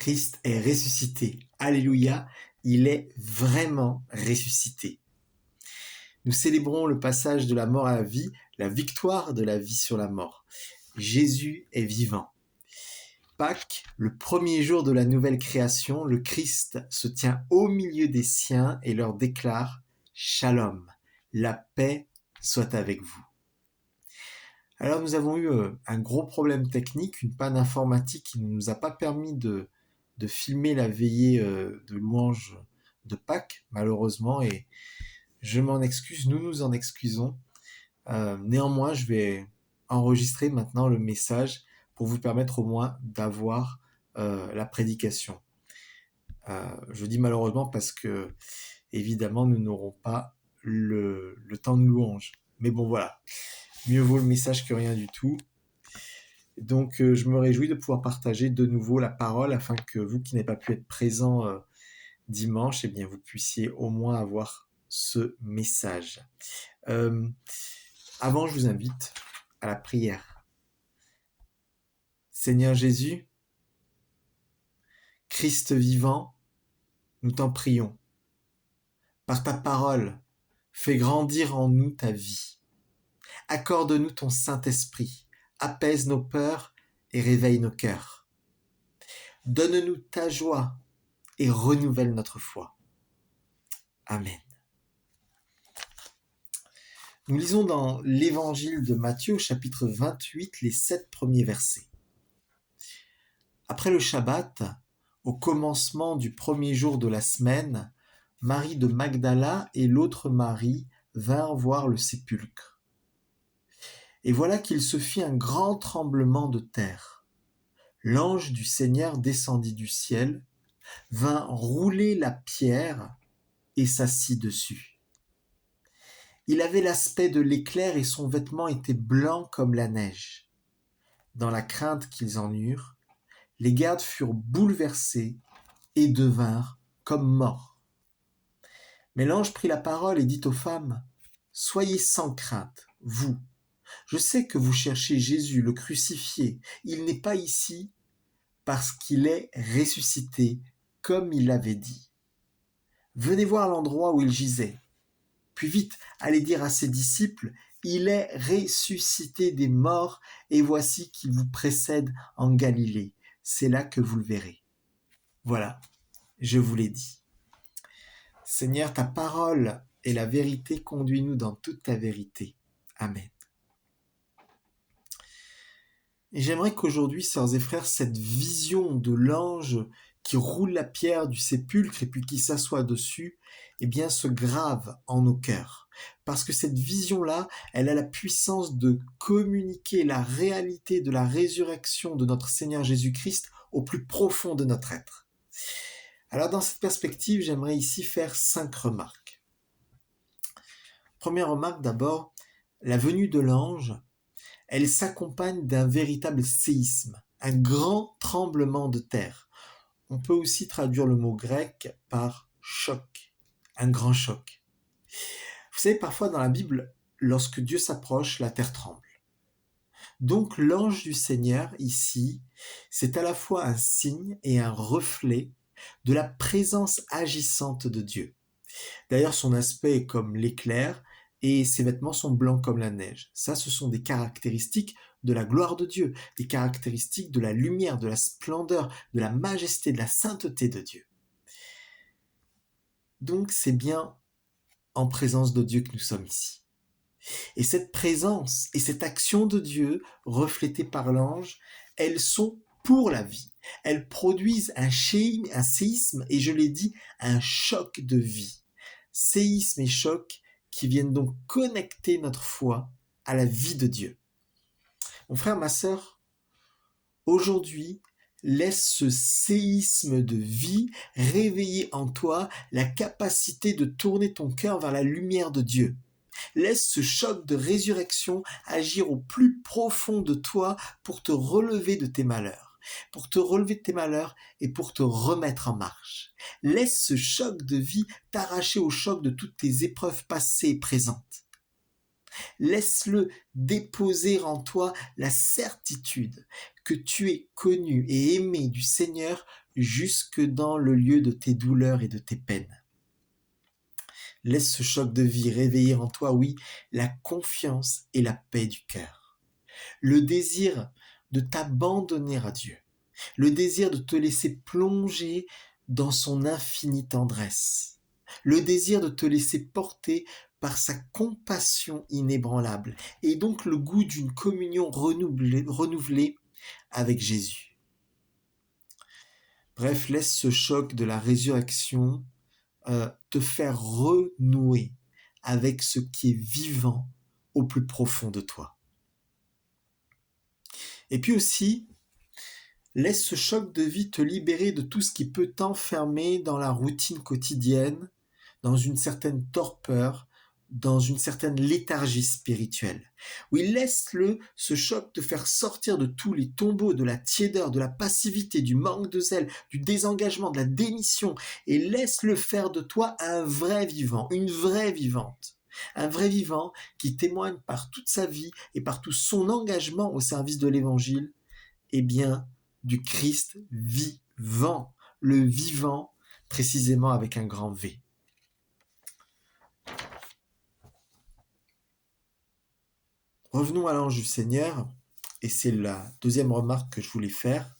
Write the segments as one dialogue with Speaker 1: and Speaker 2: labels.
Speaker 1: Christ est ressuscité. Alléluia, il est vraiment ressuscité. Nous célébrons le passage de la mort à la vie, la victoire de la vie sur la mort. Jésus est vivant. Pâques, le premier jour de la nouvelle création, le Christ se tient au milieu des siens et leur déclare « Shalom, la paix soit avec vous ». Alors nous avons eu un gros problème technique, une panne informatique qui ne nous a pas permis de filmer la veillée de louange de Pâques, malheureusement, et je m'en excuse, nous nous en excusons. Néanmoins, je vais enregistrer maintenant le message pour vous permettre au moins d'avoir la prédication. Je dis malheureusement parce que, évidemment, nous n'aurons pas le temps de louange. Mais bon, voilà. Mieux vaut le message que rien du tout. Donc, je me réjouis de pouvoir partager de nouveau la parole afin que vous qui n'avez pas pu être présents dimanche, eh bien, vous puissiez au moins avoir ce message. Avant, je vous invite à la prière. Seigneur Jésus, Christ vivant, nous t'en prions. Par ta parole, fais grandir en nous ta vie. Accorde-nous ton Saint-Esprit, apaise nos peurs et réveille nos cœurs. Donne-nous ta joie et renouvelle notre foi. Amen. Nous lisons dans l'évangile de Matthieu, chapitre 28, les 7 premiers versets. Après le Shabbat, au commencement du premier jour de la semaine, Marie de Magdala et l'autre Marie vinrent voir le sépulcre. Et voilà qu'il se fit un grand tremblement de terre. L'ange du Seigneur descendit du ciel, vint rouler la pierre et s'assit dessus. Il avait l'aspect de l'éclair et son vêtement était blanc comme la neige. Dans la crainte qu'ils en eurent, les gardes furent bouleversés et devinrent comme morts. Mais l'ange prit la parole et dit aux femmes : « Soyez sans crainte, vous. Je sais que vous cherchez Jésus, le crucifié. Il n'est pas ici parce qu'il est ressuscité, comme il l'avait dit. Venez voir l'endroit où il gisait. Puis vite, allez dire à ses disciples, il est ressuscité des morts, et voici qu'il vous précède en Galilée. C'est là que vous le verrez. Voilà, je vous l'ai dit. Seigneur, ta parole est la vérité, conduis-nous dans toute ta vérité. Amen. Et j'aimerais qu'aujourd'hui, sœurs et frères, cette vision de l'ange qui roule la pierre du sépulcre et puis qui s'assoit dessus, eh bien, se grave en nos cœurs. Parce que cette vision-là, elle a la puissance de communiquer la réalité de la résurrection de notre Seigneur Jésus-Christ au plus profond de notre être. Alors, dans cette perspective, j'aimerais ici faire 5 remarques. Première remarque d'abord, la venue de l'ange, elle s'accompagne d'un véritable séisme, un grand tremblement de terre. On peut aussi traduire le mot grec par choc, un grand choc. Vous savez, parfois dans la Bible, lorsque Dieu s'approche, la terre tremble. Donc l'ange du Seigneur, ici, c'est à la fois un signe et un reflet de la présence agissante de Dieu. D'ailleurs, son aspect est comme l'éclair, et ses vêtements sont blancs comme la neige. Ça, ce sont des caractéristiques de la gloire de Dieu, des caractéristiques de la lumière, de la splendeur, de la majesté, de la sainteté de Dieu. Donc, c'est bien en présence de Dieu que nous sommes ici. Et cette présence et cette action de Dieu, reflétée par l'ange, elles sont pour la vie. Elles produisent un séisme, et je l'ai dit, un choc de vie. Séisme et choc qui viennent donc connecter notre foi à la vie de Dieu. Mon frère, ma sœur, aujourd'hui, laisse ce séisme de vie réveiller en toi la capacité de tourner ton cœur vers la lumière de Dieu. Laisse ce choc de résurrection agir au plus profond de toi pour te relever de tes malheurs. Pour te relever de tes malheurs et pour te remettre en marche. Laisse ce choc de vie t'arracher au choc de toutes tes épreuves passées et présentes. Laisse-le déposer en toi la certitude que tu es connu et aimé du Seigneur jusque dans le lieu de tes douleurs et de tes peines. Laisse ce choc de vie réveiller en toi, oui, la confiance et la paix du cœur. Le désir de t'abandonner à Dieu. Le désir de te laisser plonger dans son infinie tendresse. Le désir de te laisser porter par sa compassion inébranlable. Et donc le goût d'une communion renouvelée avec Jésus. Bref, laisse ce choc de la résurrection te faire renouer avec ce qui est vivant au plus profond de toi. Et puis aussi, laisse ce choc de vie te libérer de tout ce qui peut t'enfermer dans la routine quotidienne, dans une certaine torpeur, dans une certaine léthargie spirituelle. Oui, laisse-le, ce choc, te faire sortir de tous les tombeaux, de la tiédeur, de la passivité, du manque de zèle, du désengagement, de la démission, et laisse-le faire de toi un vrai vivant, une vraie vivante. Un vrai vivant qui témoigne par toute sa vie et par tout son engagement au service de l'Évangile, eh bien, du Christ vivant, le vivant précisément avec un grand V. Revenons à l'ange du Seigneur, et c'est la deuxième remarque que je voulais faire.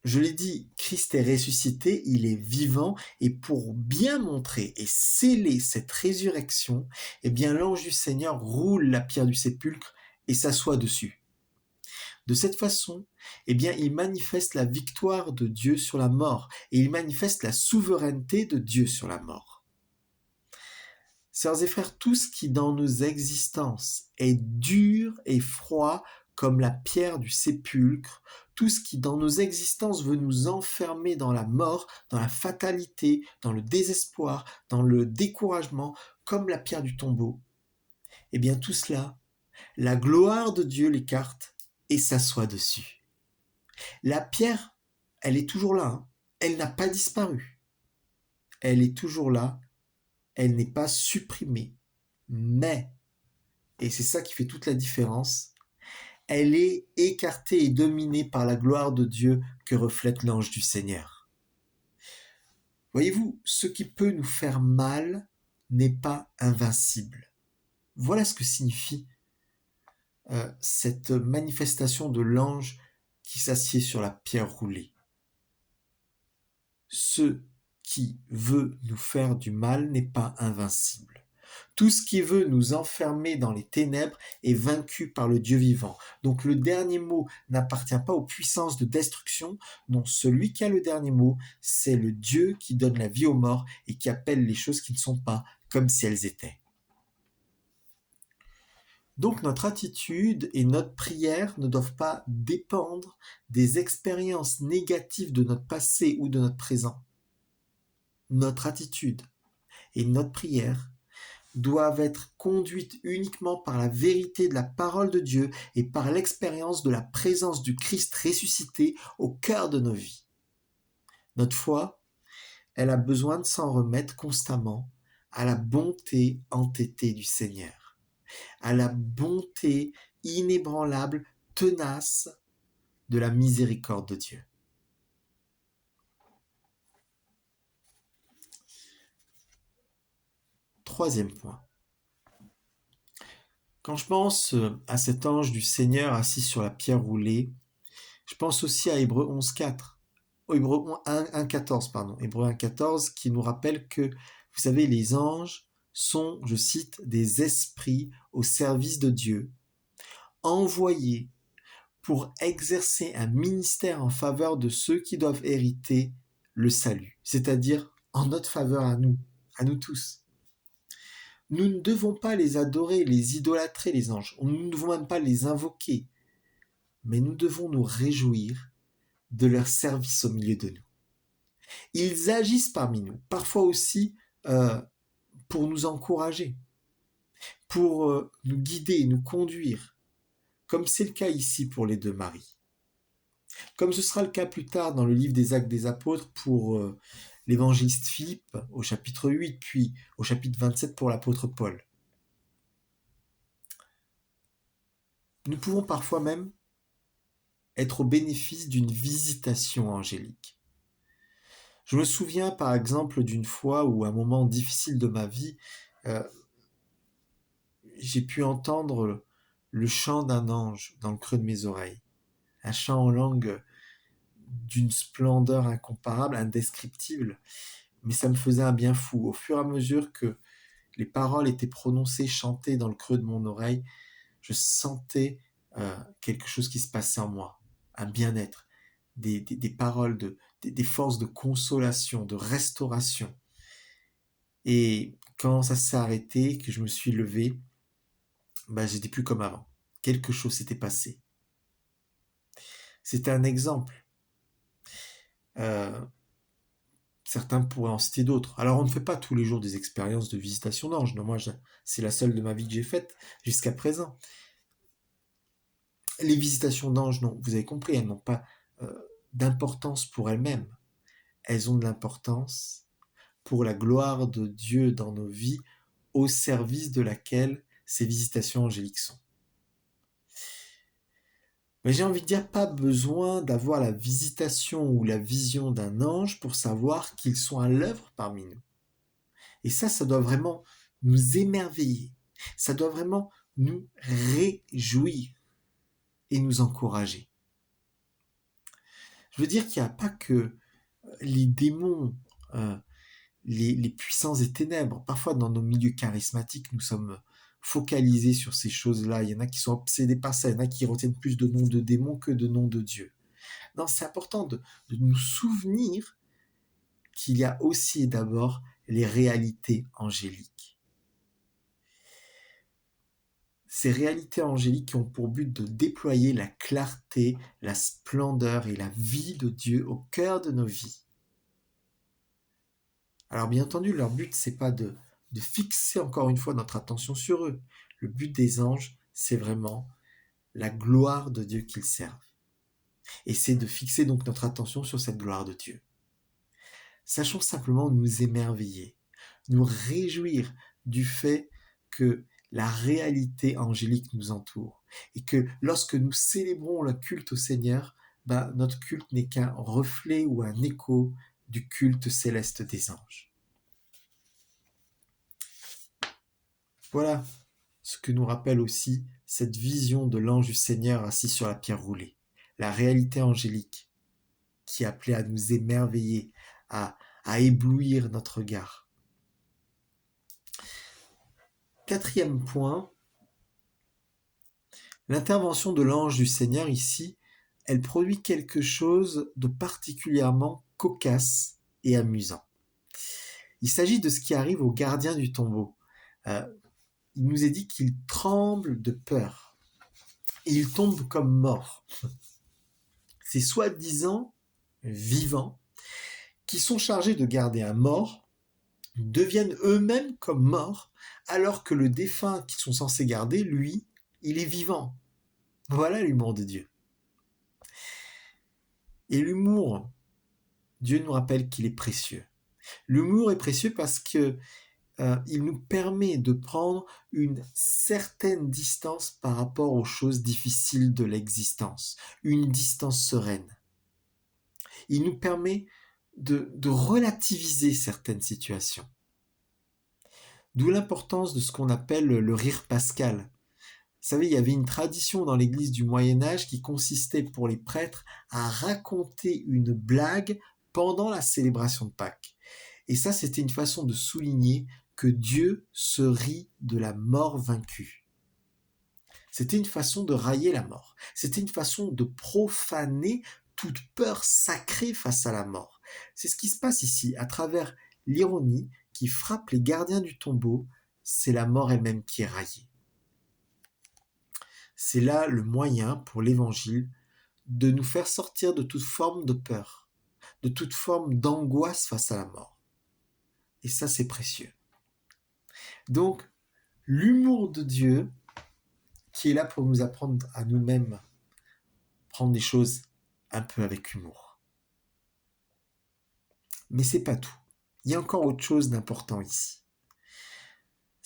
Speaker 1: Je l'ai dit, Christ est ressuscité, il est vivant, et pour bien montrer et sceller cette résurrection, eh bien l'ange du Seigneur roule la pierre du sépulcre et s'assoit dessus. De cette façon, eh bien, il manifeste la victoire de Dieu sur la mort, et il manifeste la souveraineté de Dieu sur la mort. Sœurs et frères, tout ce qui dans nos existences est dur et froid comme la pierre du sépulcre, tout ce qui dans nos existences veut nous enfermer dans la mort, dans la fatalité, dans le désespoir, dans le découragement, comme la pierre du tombeau, eh bien tout cela, la gloire de Dieu l'écarte et s'assoit dessus. La pierre, elle est toujours là, hein. Elle n'a pas disparu. Elle est toujours là, elle n'est pas supprimée. Mais, et c'est ça qui fait toute la différence, elle est écartée et dominée par la gloire de Dieu que reflète l'ange du Seigneur. Voyez-vous, ce qui peut nous faire mal n'est pas invincible. Voilà ce que signifie cette manifestation de l'ange qui s'assied sur la pierre roulée. Ce qui veut nous faire du mal n'est pas invincible. Tout ce qui veut nous enfermer dans les ténèbres est vaincu par le Dieu vivant. Donc le dernier mot n'appartient pas aux puissances de destruction. Non, celui qui a le dernier mot, c'est le Dieu qui donne la vie aux morts et qui appelle les choses qui ne sont pas comme si elles étaient. Donc notre attitude et notre prière ne doivent pas dépendre des expériences négatives de notre passé ou de notre présent. Notre attitude et notre prière doivent être conduites uniquement par la vérité de la parole de Dieu et par l'expérience de la présence du Christ ressuscité au cœur de nos vies. Notre foi, elle a besoin de s'en remettre constamment à la bonté entêtée du Seigneur, à la bonté inébranlable, tenace de la miséricorde de Dieu. Troisième point. Quand je pense à cet ange du Seigneur assis sur la pierre roulée, je pense aussi à Hébreux 11.4, Hébreux 1.14, Hébreux 1.14 qui nous rappelle que, vous savez, les anges sont, je cite, des esprits au service de Dieu, envoyés pour exercer un ministère en faveur de ceux qui doivent hériter le salut, c'est-à-dire en notre faveur à nous tous. Nous ne devons pas les adorer, les idolâtrer, les anges. Nous ne devons même pas les invoquer. Mais nous devons nous réjouir de leur service au milieu de nous. Ils agissent parmi nous, parfois aussi pour nous encourager, pour nous guider, nous conduire, comme c'est le cas ici pour les deux maris. Comme ce sera le cas plus tard dans le livre des Actes des Apôtres pour l'évangéliste Philippe au chapitre 8, puis au chapitre 27 pour l'apôtre Paul. Nous pouvons parfois même être au bénéfice d'une visitation angélique. Je me souviens par exemple d'une fois où, à un moment difficile de ma vie, euh, j'ai pu entendre le chant d'un ange dans le creux de mes oreilles. Un chant en langue d'une splendeur incomparable, indescriptible, mais ça me faisait un bien fou. Au fur et à mesure que les paroles étaient prononcées, chantées dans le creux de mon oreille, je sentais quelque chose qui se passait en moi, un bien-être, des paroles, des forces de consolation, de restauration. Et quand ça s'est arrêté, que je me suis levé, j'étais plus comme avant. Quelque chose s'était passé. C'était un exemple. Euh, Certains pourraient en citer d'autres. Alors on ne fait pas tous les jours des expériences de visitation d'anges. Non, c'est la seule de ma vie que j'ai faite jusqu'à présent. Les visitations d'anges, non, vous avez compris, elles n'ont pas euh, d'importance pour elles-mêmes. Elles ont de l'importance pour la gloire de Dieu dans nos vies, au service de laquelle ces visitations angéliques sont. Mais j'ai envie de dire, pas besoin d'avoir la visitation ou la vision d'un ange pour savoir qu'ils sont à l'œuvre parmi nous. Et ça doit vraiment nous émerveiller. Ça doit vraiment nous réjouir et nous encourager. Je veux dire qu'il n'y a pas que les démons, euh, les puissances des ténèbres. Parfois, dans nos milieux charismatiques, nous sommes focalisés sur ces choses-là. Il y en a qui sont obsédés par ça. Il y en a qui retiennent plus de noms de démons que de noms de Dieu. Non, c'est important de nous souvenir qu'il y a aussi et d'abord les réalités angéliques. Ces réalités angéliques qui ont pour but de déployer la clarté, la splendeur et la vie de Dieu au cœur de nos vies. Alors bien entendu, leur but, c'est pas de fixer encore une fois notre attention sur eux. Le but des anges, c'est vraiment la gloire de Dieu qu'ils servent. Et c'est de fixer donc notre attention sur cette gloire de Dieu. Sachons simplement nous émerveiller, nous réjouir du fait que la réalité angélique nous entoure et que lorsque nous célébrons le culte au Seigneur, notre culte n'est qu'un reflet ou un écho du culte céleste des anges. Voilà ce que nous rappelle aussi cette vision de l'ange du Seigneur assis sur la pierre roulée, la réalité angélique qui est appelée à nous émerveiller, à éblouir notre regard. Quatrième point, l'intervention de l'ange du Seigneur ici, elle produit quelque chose de particulièrement cocasse et amusant. Il s'agit de ce qui arrive au gardien du tombeau. Il nous est dit qu'il tremble de peur et il tombe comme mort. Ces soi-disant vivants qui sont chargés de garder un mort deviennent eux-mêmes comme morts alors que le défunt qu'ils sont censés garder, lui, il est vivant. Voilà l'humour de Dieu. Et l'humour, Dieu nous rappelle qu'il est précieux. L'humour est précieux parce que il nous permet de prendre une certaine distance par rapport aux choses difficiles de l'existence, une distance sereine. Il nous permet de relativiser certaines situations. D'où l'importance de ce qu'on appelle le rire pascal. Vous savez, il y avait une tradition dans l'église du Moyen-Âge qui consistait pour les prêtres à raconter une blague pendant la célébration de Pâques. Et ça, c'était une façon de souligner que Dieu se rit de la mort vaincue. C'était une façon de railler la mort. C'était une façon de profaner toute peur sacrée face à la mort. C'est ce qui se passe ici, à travers l'ironie qui frappe les gardiens du tombeau, c'est la mort elle-même qui est raillée. C'est là le moyen pour l'Évangile de nous faire sortir de toute forme de peur, de toute forme d'angoisse face à la mort. Et ça, c'est précieux. Donc, l'humour de Dieu, qui est là pour nous apprendre à nous-mêmes prendre les choses un peu avec humour. Mais c'est pas tout. Il y a encore autre chose d'important ici.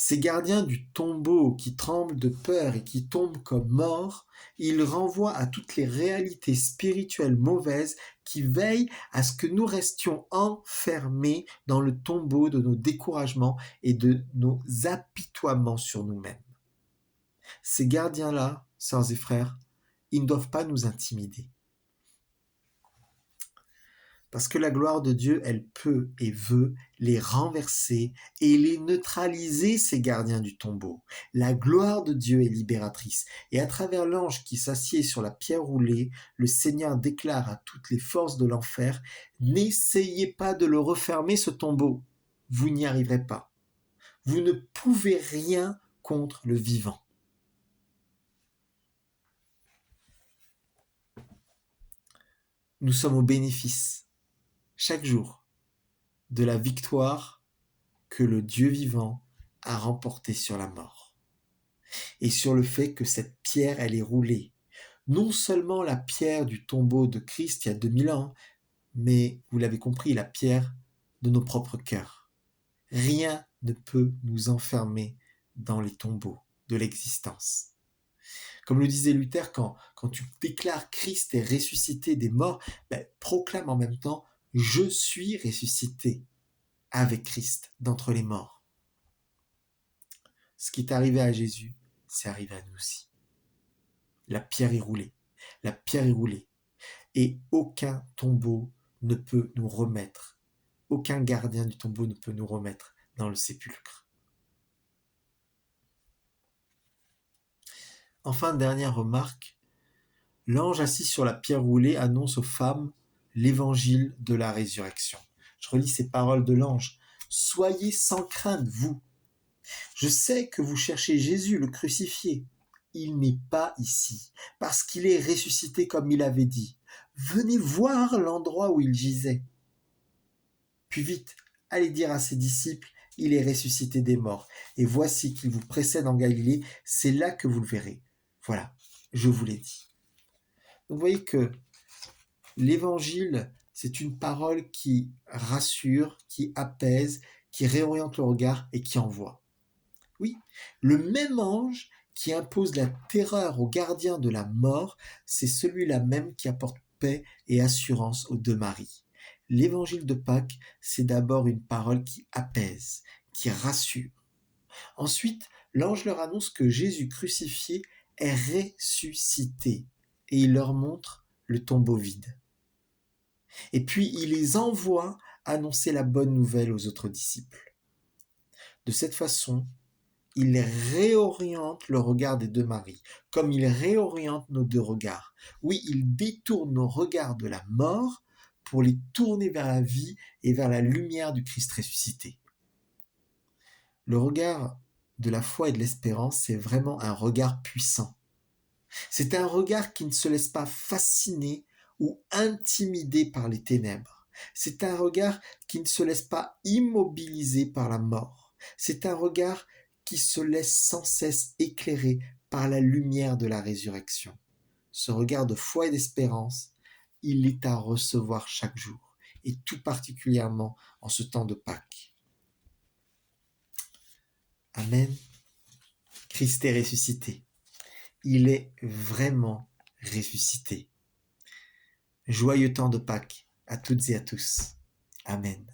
Speaker 1: Ces gardiens du tombeau qui tremblent de peur et qui tombent comme morts, ils renvoient à toutes les réalités spirituelles mauvaises qui veillent à ce que nous restions enfermés dans le tombeau de nos découragements et de nos apitoiements sur nous-mêmes. Ces gardiens-là, sœurs et frères, ils ne doivent pas nous intimider. Parce que la gloire de Dieu, elle peut et veut les renverser et les neutraliser, ces gardiens du tombeau. La gloire de Dieu est libératrice. Et à travers l'ange qui s'assied sur la pierre roulée, le Seigneur déclare à toutes les forces de l'enfer, n'essayez pas de le refermer, ce tombeau. Vous n'y arriverez pas. Vous ne pouvez rien contre le vivant. Nous sommes au bénéfice, chaque jour, de la victoire que le Dieu vivant a remportée sur la mort. Et sur le fait que cette pierre, elle est roulée. Non seulement la pierre du tombeau de Christ il y a 2000 ans, mais, vous l'avez compris, la pierre de nos propres cœurs. Rien ne peut nous enfermer dans les tombeaux de l'existence. Comme le disait Luther, quand tu déclares Christ est ressuscité des morts, proclame en même temps « Je suis ressuscité avec Christ d'entre les morts ». Ce qui est arrivé à Jésus, c'est arrivé à nous aussi. La pierre est roulée. La pierre est roulée. Et aucun tombeau ne peut nous remettre. Aucun gardien du tombeau ne peut nous remettre dans le sépulcre. Enfin, dernière remarque, l'ange assis sur la pierre roulée annonce aux femmes l'évangile de la résurrection. Je relis ces paroles de l'ange. Soyez sans crainte, vous. Je sais que vous cherchez Jésus, le crucifié. Il n'est pas ici, parce qu'il est ressuscité comme il avait dit. Venez voir l'endroit où il gisait. Puis vite, allez dire à ses disciples, il est ressuscité des morts. Et voici qu'il vous précède en Galilée, c'est là que vous le verrez. Voilà, je vous l'ai dit. Donc vous voyez que l'évangile, c'est une parole qui rassure, qui apaise, qui réoriente le regard et qui envoie. Oui, le même ange qui impose la terreur aux gardiens de la mort, c'est celui-là même qui apporte paix et assurance aux deux Maries. L'évangile de Pâques, c'est d'abord une parole qui apaise, qui rassure. Ensuite, l'ange leur annonce que Jésus crucifié est ressuscité et il leur montre le tombeau vide. Et puis, il les envoie annoncer la bonne nouvelle aux autres disciples. De cette façon, il réoriente le regard des deux Maries, comme il réoriente nos deux regards. Oui, il détourne nos regards de la mort pour les tourner vers la vie et vers la lumière du Christ ressuscité. Le regard de la foi et de l'espérance, c'est vraiment un regard puissant. C'est un regard qui ne se laisse pas fasciner ou intimider par les ténèbres. C'est un regard qui ne se laisse pas immobiliser par la mort. C'est un regard qui se laisse sans cesse éclairer par la lumière de la résurrection. Ce regard de foi et d'espérance, il est à recevoir chaque jour, et tout particulièrement en ce temps de Pâques. Amen. Christ est ressuscité. Il est vraiment ressuscité. Joyeux temps de Pâques à toutes et à tous. Amen.